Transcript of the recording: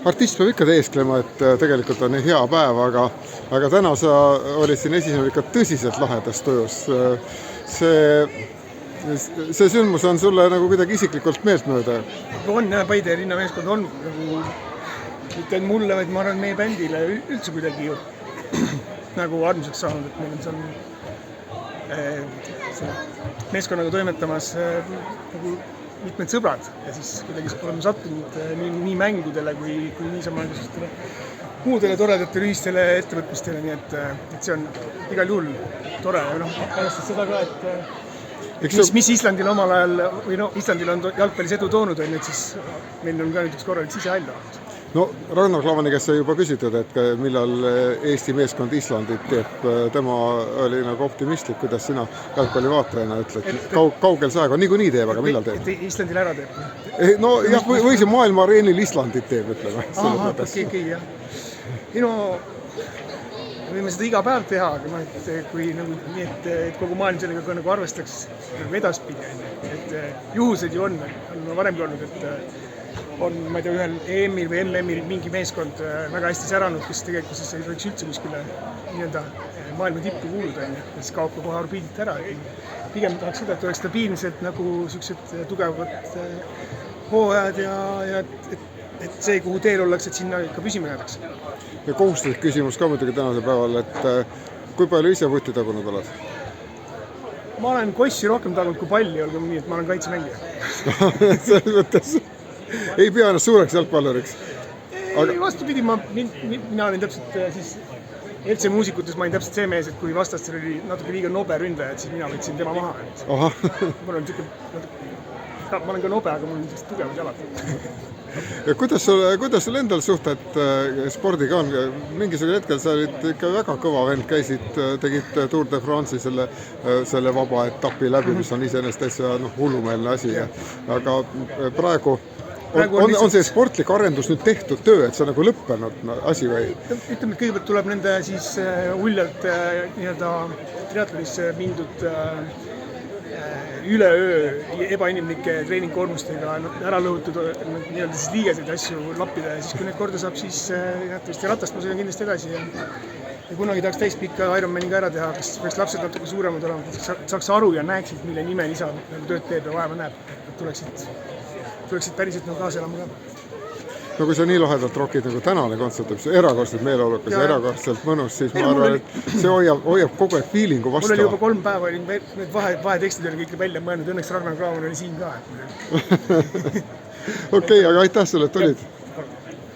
artist peab ikka teesklema, et tegelikult on hea päev, aga täna sa olid siin esinenud ikka tõsiselt lahedas tujus. See sündmus on sulle nagu kuidagi isiklikult meeltmööda. On jah, Paide linnameeskond on nagu, mitte ainult mulle, vaid ma arvan meie bändile üldse kuidagi nagu armsaks saanud, et meil on seal meeskonnaga toimetamas nagu mitmed sõbrad ja siis kuidagi oleme sattunud nii mängudele kui niisama muudele toredatele ühistele ettevõtmistele, nii et see on igal juhul tore ja arvestades seda ka, et mis Islandil omal ajal või Islandil on jalgpallis edu toonud, et siis meil on ka näiteks korralik sisehall olnud. No Ragnar Klavani käest sai juba küsitud, et millal Eesti meeskond Islandit teeb. Tema oli nagu optimistlik, kuidas sina jalgpallivaatajana ütled. Kaugel see aeg on, niikuinii teeb, aga millal teeb? Et Islandil ära teeb. No jah, või see maailma areenil Islandit teeb, ütleme. Okei, jah. Võime seda iga päev teha, aga kui nii, et kogu maailm sellega nagu arvestaks edaspidi, et juhused ju on varemgi olnud, et on, ma ei tea, ühel EM-il või MM-il mingi meeskond väga hästi säranud, kes tegelikult ei võiks üldse kuskile maailma tippu kuuluda, ja siis kaob ka kohe orbiidit ära. Pigem tahaks seda, et oleks stabiilselt nagu sellised tugevad hooajad ja et see, kuhu teel ollakse, et sinna ikka püsima jäädaks. Ja kohustuslik küsimus ka muidugi tänasel päeval, et kui palju ise vutti tagunud oled? Ma olen kossi rohkem tagunud kui palli, olgu nii, et ma olen kaitsemängija. Selles mõttes ei pea ennast suureks jalgpalluriks. Vastupidi, mina olin täpselt siis LC muusikutes, ma olin täpselt see mees, et kui vastastel oli natuke liiga nobe ründaja, siis mina võtsin tema maha. Ma olen ka nobe, aga mul on tugevad jalad. Ja kuidas sul endal suhted spordiga on? Mingisugune hetkel sa olid ikka väga kõva vend, tegid Tour de France'i selle vaba etapi läbi, mis on iseenesest täitsa hullumeelne asi. Aga praegu on see sportlik arendus nüüd tehtud töö, et see on nagu lõppenud asi või? Ütleme, et kõigepealt tuleb nende siis uljalt triatlonisse mindud üleöö ebainimlike treeningkoormustega ära lõhutud siis liigeseid asju lappida ja siis kui need korda saab, siis ratast ma sõidan kindlasti edasi ja kunagi tahaks täispikka Ironmaniga ära teha, kas lapsed natuke suuremad olema, saaks aru ja näeksid, mille nimel isa tööd teeb ja vaeva näeb, et tuleksid päriselt kaasa elama ka. No kui sa nii lahedalt rockid nagu tänane kontsert, see erakordselt meeleolukas ja erakordselt mõnus, siis ma arvan, et see hoiab kogu aeg feelingu vastu. Mul oli juba 3 päeva, need vahetekstid oli kõik välja mõelnud, õnneks Ragnar Klavan oli siin ka. Okei, aga aitäh sulle, et olid.